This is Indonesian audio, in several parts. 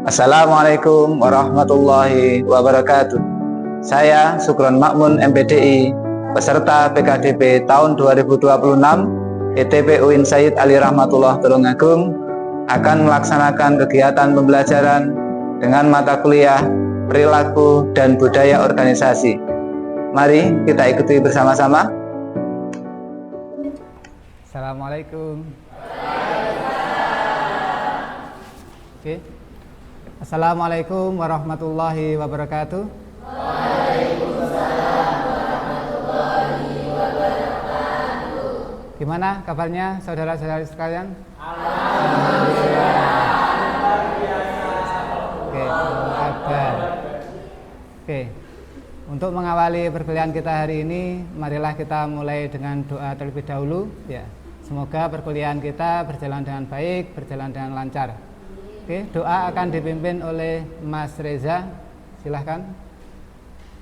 Assalamualaikum warahmatullahi wabarakatuh. Saya Sukron Makmun MPDI, peserta PKDB tahun 2026 ITP UIN Said Ali Rahmatullah Tulungagung, akan melaksanakan kegiatan pembelajaran dengan mata kuliah Perilaku dan Budaya Organisasi. Mari kita ikuti bersama-sama. Assalamualaikum. Oke. Assalamualaikum warahmatullahi wabarakatuh. Waalaikumsalam warahmatullahi wabarakatuh. Gimana kabarnya saudara-saudari sekalian? Alhamdulillah. Oke, kabar. Oke. Untuk mengawali perkuliahan kita hari ini, marilah kita mulai dengan doa terlebih dahulu ya. Semoga perkuliahan kita berjalan dengan baik, berjalan dengan lancar. Oke, doa akan dipimpin oleh Mas Reza. Silahkan.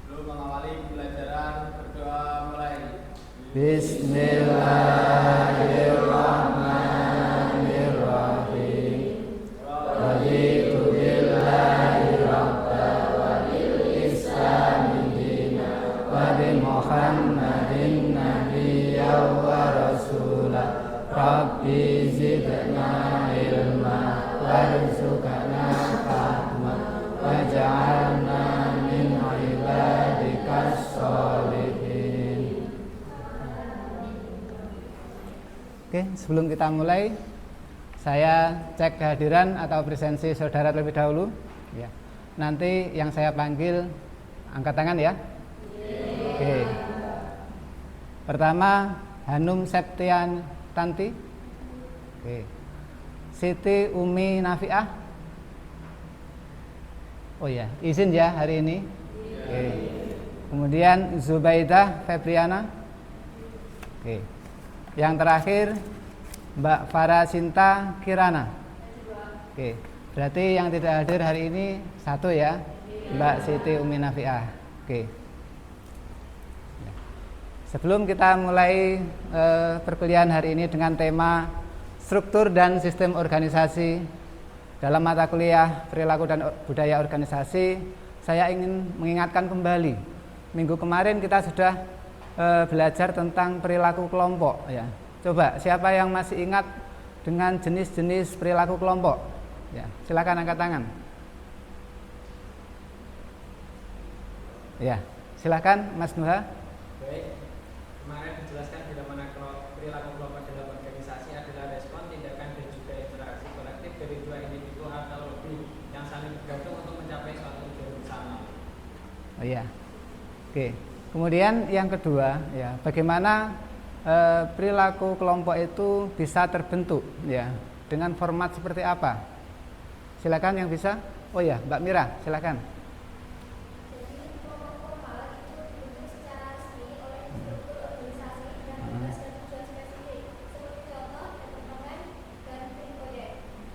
Sebelum mengawali pembelajaran, berdoa mulai. Bismillahirrahmanirrahim. Raditu billahi rabban wa bil islami dinan wa bi Muhammadin nabiyyan wa rasulah. Rabbi zidna ilma warzuqna fahma waj'alna min ibadikas sholihin. Oke, sebelum kita mulai, saya cek kehadiran atau presensi saudara terlebih dahulu ya. Nanti yang saya panggil angkat tangan ya. Oke. Pertama, Hanum Septian Tanti. Oke. Siti Umi Nafiah. Oh ya, izin ya hari ini. Oke. Kemudian Zubaidah Febriana. Oke. Yang terakhir Mbak Farah Sinta Kirana. Oke. Berarti yang tidak hadir hari ini satu ya, Mbak Siti Umi Nafiah. Oke. Sebelum kita mulai perkuliahan hari ini dengan tema struktur dan sistem organisasi dalam mata kuliah Perilaku dan Budaya Organisasi, saya ingin mengingatkan kembali. Minggu kemarin kita sudah belajar tentang perilaku kelompok ya. Coba siapa yang masih ingat dengan jenis-jenis perilaku kelompok? Ya, silakan angkat tangan. Ya, silakan Mas Nuha. Baik, kemarin dijelaskan bila mana perilaku kelompok dalam organisasi adalah respon, tindakan, dan juga interaksi kolektif dari dua individu atau lebih yang saling bergantung untuk mencapai suatu tujuan bersama. Oh iya. Oke. Kemudian yang kedua ya, bagaimana perilaku kelompok itu bisa terbentuk ya, dengan format seperti apa? Silakan yang bisa. Oh ya, Mbak Mira, silakan.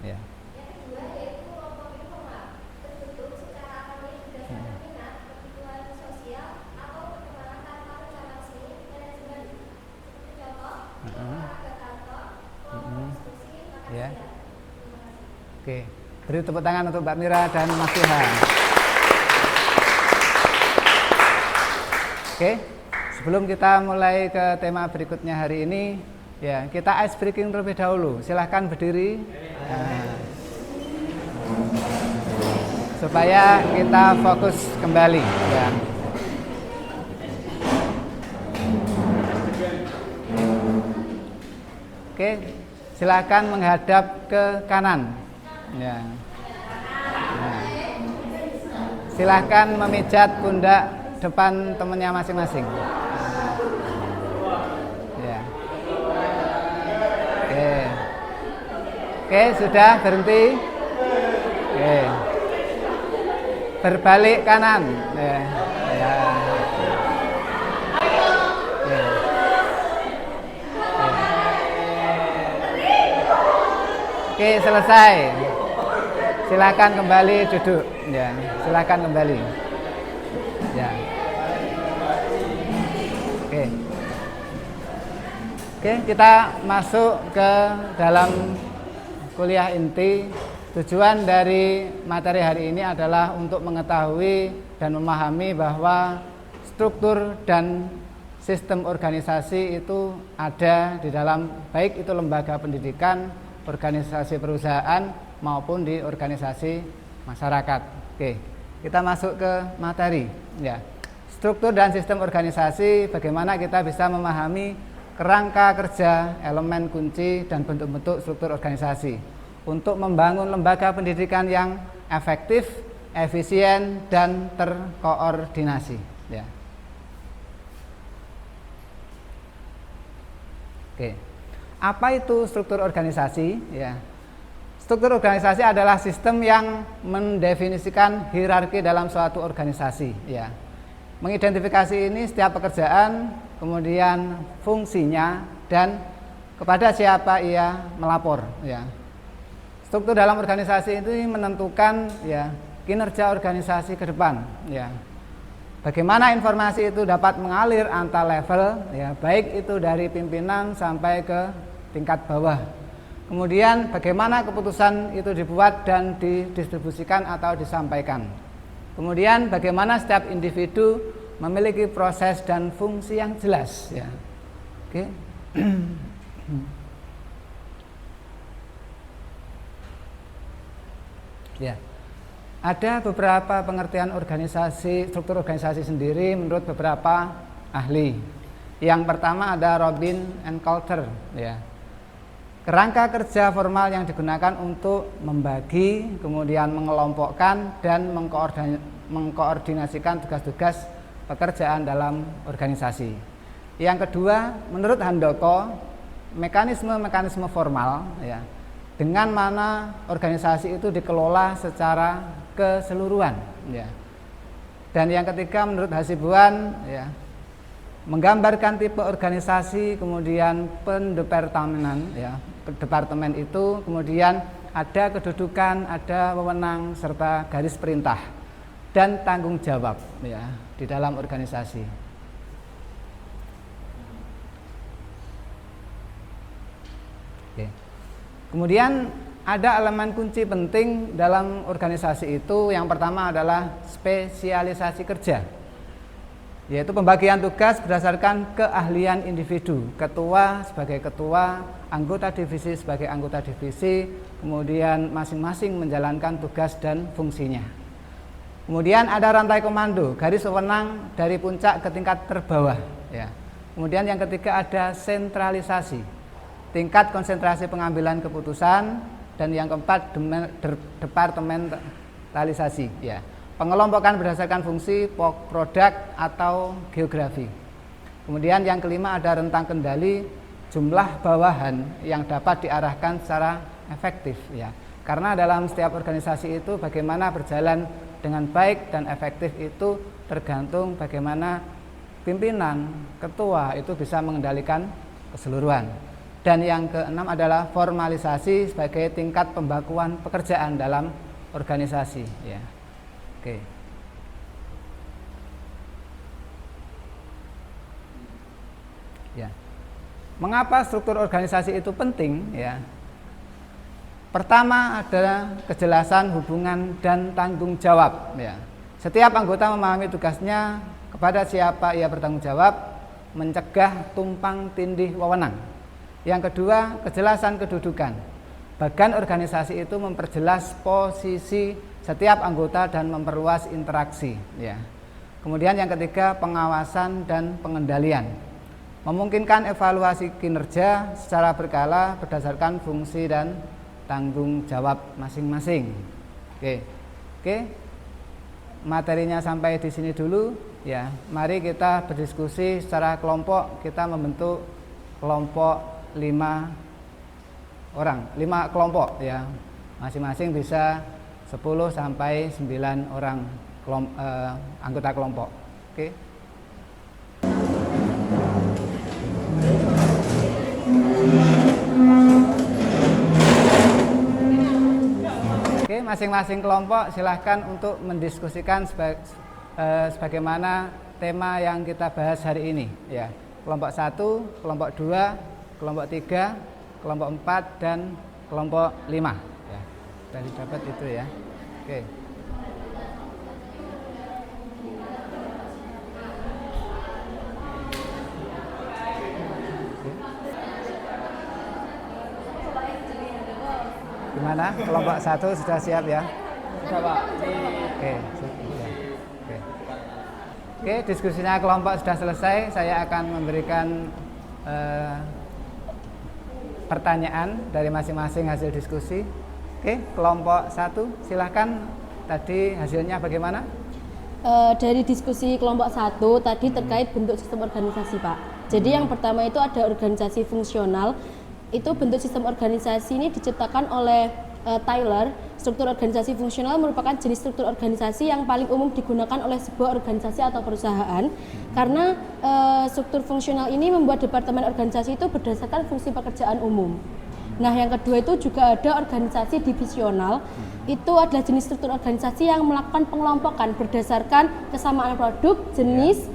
Ya. Ya. Oke, beri tepuk tangan untuk Mbak Mira dan Mas Tuhan. Oke, sebelum kita mulai ke tema berikutnya hari ini, ya kita ice breaking terlebih dahulu. Silahkan berdiri. Nah, supaya kita fokus kembali. Ya. Oke. Silakan menghadap ke kanan. Ya. Nah. Silakan memijat pundak depan temannya masing-masing. Ya. Oke. Oke, sudah berhenti. Oke. Berbalik kanan. Ya. Ya. Oke, selesai. Silakan kembali duduk. Ya, silakan kembali. Ya. Oke. Oke, kita masuk ke dalam kuliah inti Tujuan dari materi hari ini adalah untuk mengetahui dan memahami bahwa struktur dan sistem organisasi itu ada di dalam baik itu lembaga pendidikan, organisasi perusahaan maupun di organisasi masyarakat. Oke, kita masuk ke materi ya. Struktur dan sistem organisasi, bagaimana kita bisa memahami kerangka kerja, elemen kunci dan bentuk-bentuk struktur organisasi untuk membangun lembaga pendidikan yang efektif, efisien, dan terkoordinasi. Ya. Oke, apa itu struktur organisasi? Ya. Struktur organisasi adalah sistem yang mendefinisikan hierarki dalam suatu organisasi. Ya. Mengidentifikasi ini setiap pekerjaan, kemudian fungsinya, dan kepada siapa ia melapor. Ya. Struktur dalam organisasi itu menentukan ya kinerja organisasi ke depan ya. Bagaimana informasi itu dapat mengalir antar level ya, baik itu dari pimpinan sampai ke tingkat bawah. Kemudian bagaimana keputusan itu dibuat dan didistribusikan atau disampaikan. Kemudian bagaimana setiap individu memiliki proses dan fungsi yang jelas ya. Oke. Ya, ada beberapa pengertian organisasi, struktur organisasi sendiri menurut beberapa ahli. Yang pertama ada Robin and Coulter, ya. Kerangka kerja formal yang digunakan untuk membagi, kemudian mengelompokkan dan mengkoordinasikan tugas-tugas pekerjaan dalam organisasi. Yang kedua, menurut Handoko, mekanisme-mekanisme formal, ya, dengan mana organisasi itu dikelola secara keseluruhan ya. Dan yang ketiga menurut Hasibuan ya, menggambarkan tipe organisasi, kemudian pendepartemenan ya, departemen itu kemudian ada kedudukan, ada wewenang serta garis perintah dan tanggung jawab ya di dalam organisasi. Oke. Kemudian ada elemen kunci penting dalam organisasi itu. Yang pertama adalah spesialisasi kerja, yaitu pembagian tugas berdasarkan keahlian individu. Ketua sebagai ketua, anggota divisi sebagai anggota divisi, kemudian masing-masing menjalankan tugas dan fungsinya. Kemudian ada rantai komando, garis wewenang dari puncak ke tingkat terbawah ya. Kemudian yang ketiga ada sentralisasi, tingkat konsentrasi pengambilan keputusan, dan yang keempat departementalisasi ya, pengelompokan berdasarkan fungsi, produk atau geografi. Kemudian yang kelima ada rentang kendali, jumlah bawahan yang dapat diarahkan secara efektif ya, karena dalam setiap organisasi itu bagaimana berjalan dengan baik dan efektif itu tergantung bagaimana pimpinan, ketua itu bisa mengendalikan keseluruhan. Dan yang keenam adalah formalisasi sebagai tingkat pembakuan pekerjaan dalam organisasi ya. Oke. Ya. Mengapa struktur organisasi itu penting ya? Pertama adalah kejelasan hubungan dan tanggung jawab ya. Setiap anggota memahami tugasnya, kepada siapa ia bertanggung jawab, mencegah tumpang tindih wewenang. Yang kedua, kejelasan kedudukan. Bagan organisasi itu memperjelas posisi setiap anggota dan memperluas interaksi ya. Kemudian yang ketiga, pengawasan dan pengendalian. Memungkinkan evaluasi kinerja secara berkala berdasarkan fungsi dan tanggung jawab masing-masing. Oke. Materinya sampai di sini dulu ya. Mari kita berdiskusi secara kelompok. Kita membentuk kelompok 5 orang, 5 kelompok ya. Masing-masing bisa 10 sampai 9 orang anggota kelompok. Oke. Oke, masing-masing kelompok silahkan untuk mendiskusikan sebagaimana tema yang kita bahas hari ini ya. Kelompok 1, kelompok 2, kelompok 3, kelompok 4, dan kelompok 5 ya. Sudah didapat itu ya. Oke. Gimana? Kelompok 1 sudah siap ya? Sudah Pak. Oke, sudah. Oke. Oke, diskusinya kelompok sudah selesai. Saya akan memberikan pertanyaan dari masing-masing hasil diskusi. Oke, kelompok 1 silahkan. Tadi hasilnya bagaimana? Dari diskusi kelompok 1 tadi terkait bentuk sistem organisasi, Pak. Jadi yang pertama itu ada organisasi fungsional. Itu bentuk sistem organisasi ini diciptakan oleh Tyler. Struktur organisasi fungsional merupakan jenis struktur organisasi yang paling umum digunakan oleh sebuah organisasi atau perusahaan. Karena struktur fungsional ini membuat departemen organisasi itu berdasarkan fungsi pekerjaan umum. Nah, yang kedua itu juga ada organisasi divisional. Itu adalah jenis struktur organisasi yang melakukan pengelompokan berdasarkan kesamaan produk, jenis,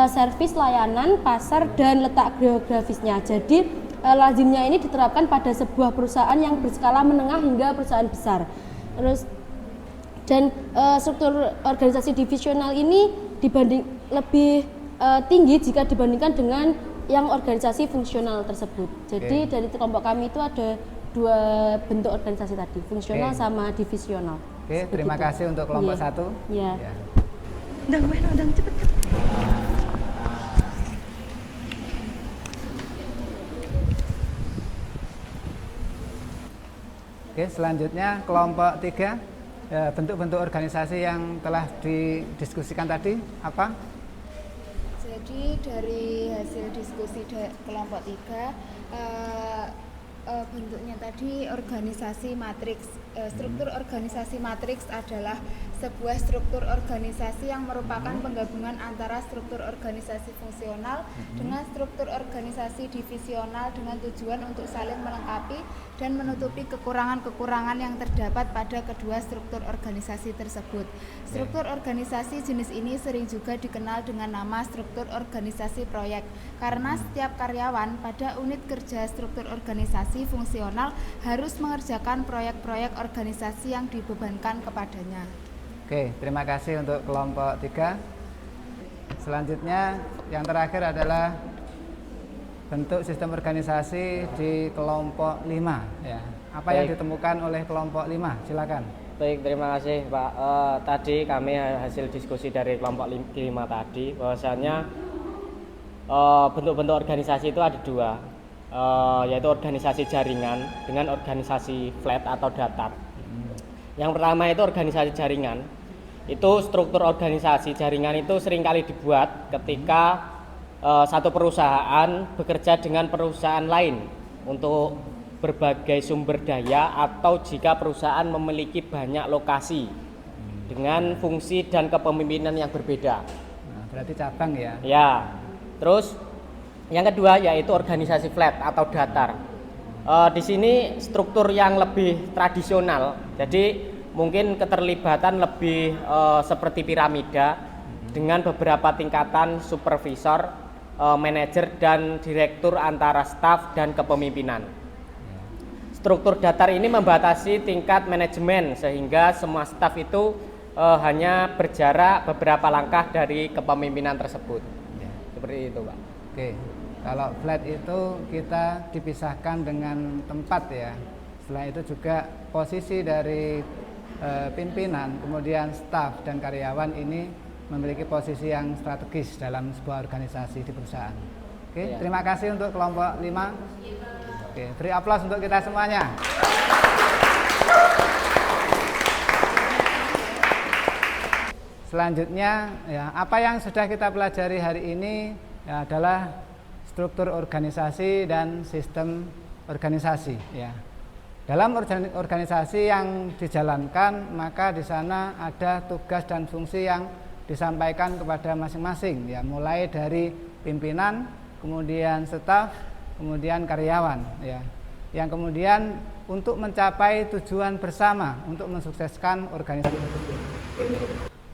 servis, layanan, pasar, dan letak geografisnya. Jadi lazimnya ini diterapkan pada sebuah perusahaan yang berskala menengah hingga perusahaan besar. Struktur organisasi divisional ini lebih tinggi jika dibandingkan dengan yang organisasi fungsional tersebut. Jadi dari kelompok kami itu ada 2 bentuk organisasi tadi, fungsional sama divisional. Oke, terima kasih untuk kelompok 1. Iya. Ya. Undang cepet. Oke, selanjutnya kelompok 3, bentuk-bentuk organisasi yang telah didiskusikan tadi apa? Jadi dari hasil diskusi kelompok 3 bentuknya tadi organisasi matriks. Struktur organisasi matriks adalah sebuah struktur organisasi yang merupakan penggabungan antara struktur organisasi fungsional dengan struktur organisasi divisional dengan tujuan untuk saling melengkapi dan menutupi kekurangan-kekurangan yang terdapat pada kedua struktur organisasi tersebut. Struktur organisasi jenis ini sering juga dikenal dengan nama struktur organisasi proyek, karena setiap karyawan pada unit kerja struktur organisasi fungsional harus mengerjakan proyek-proyek organisasi yang dibebankan kepadanya. Oke, terima kasih untuk kelompok 3. Selanjutnya yang terakhir adalah bentuk sistem organisasi di kelompok 5 ya. Apa yang ditemukan oleh kelompok 5? Silakan. Baik, terima kasih Pak. Tadi kami hasil diskusi dari kelompok 5 tadi bahwasanya bentuk-bentuk organisasi itu ada 2, yaitu organisasi jaringan dengan organisasi flat atau datar. Yang pertama itu organisasi jaringan. Itu struktur organisasi jaringan itu seringkali dibuat ketika satu perusahaan bekerja dengan perusahaan lain untuk berbagai sumber daya atau jika perusahaan memiliki banyak lokasi dengan fungsi dan kepemimpinan yang berbeda. Nah, berarti cabang ya? Ya. Terus yang kedua yaitu organisasi flat atau datar. Di sini struktur yang lebih tradisional. Jadi mungkin keterlibatan lebih seperti piramida dengan beberapa tingkatan supervisor, manajer dan direktur antara staf dan kepemimpinan. Struktur datar ini membatasi tingkat manajemen sehingga semua staf itu hanya berjarak beberapa langkah dari kepemimpinan tersebut. Seperti itu, Pak. Oke. Kalau flat itu kita dipisahkan dengan tempat ya. Selain itu juga posisi dari pimpinan, kemudian staf dan karyawan ini memiliki posisi yang strategis dalam sebuah organisasi di perusahaan. Oke, terima kasih untuk kelompok 5. Oke, beri aplaus untuk kita semuanya. Selanjutnya, ya, apa yang sudah kita pelajari hari ini ya, adalah struktur organisasi dan sistem organisasi. Ya. Dalam organisasi yang dijalankan, maka di sana ada tugas dan fungsi yang disampaikan kepada masing-masing, ya, mulai dari pimpinan, kemudian staf, kemudian karyawan, ya, yang kemudian untuk mencapai tujuan bersama untuk mensukseskan organisasi.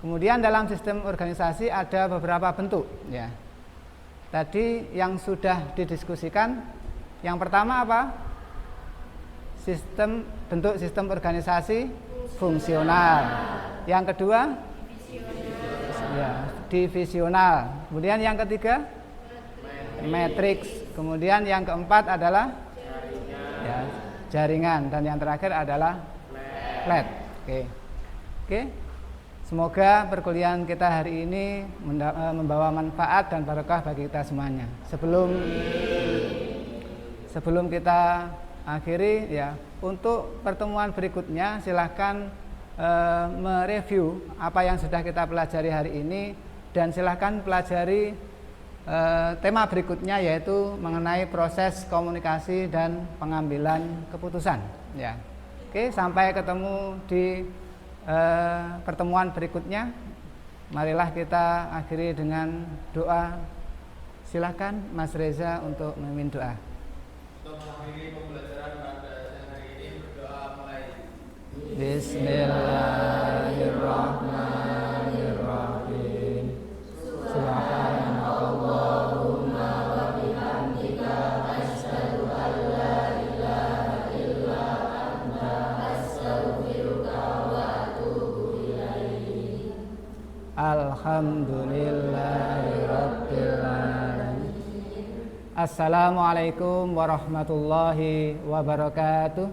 Kemudian dalam sistem organisasi ada beberapa bentuk, ya. Tadi yang sudah didiskusikan, yang pertama apa? bentuk sistem organisasi fungsional. Yang kedua ya, divisional. Kemudian yang ketiga matriks. Kemudian yang keempat adalah ya, jaringan, dan yang terakhir adalah flat. Oke. Semoga perkuliahan kita hari ini membawa manfaat dan barokah bagi kita semuanya. Sebelum kita akhiri ya, untuk pertemuan berikutnya silahkan mereview apa yang sudah kita pelajari hari ini, dan silahkan pelajari tema berikutnya, yaitu mengenai proses komunikasi dan pengambilan keputusan ya. Oke, sampai ketemu di pertemuan berikutnya. Marilah kita akhiri dengan doa. Silakan Mas Reza untuk memimpin doa. Untuk mengakhiri pembelajaran pada siang hari ini, berdoa mulai. Bismillahirrahmanirrahim. Subhanakallahumma wa bihamdika asyhadu an la ilaha illa anta astaghfiruka wa atubu ilaik. Alhamdulillahirabbil alamin. Assalamualaikum warahmatullahi wabarakatuh.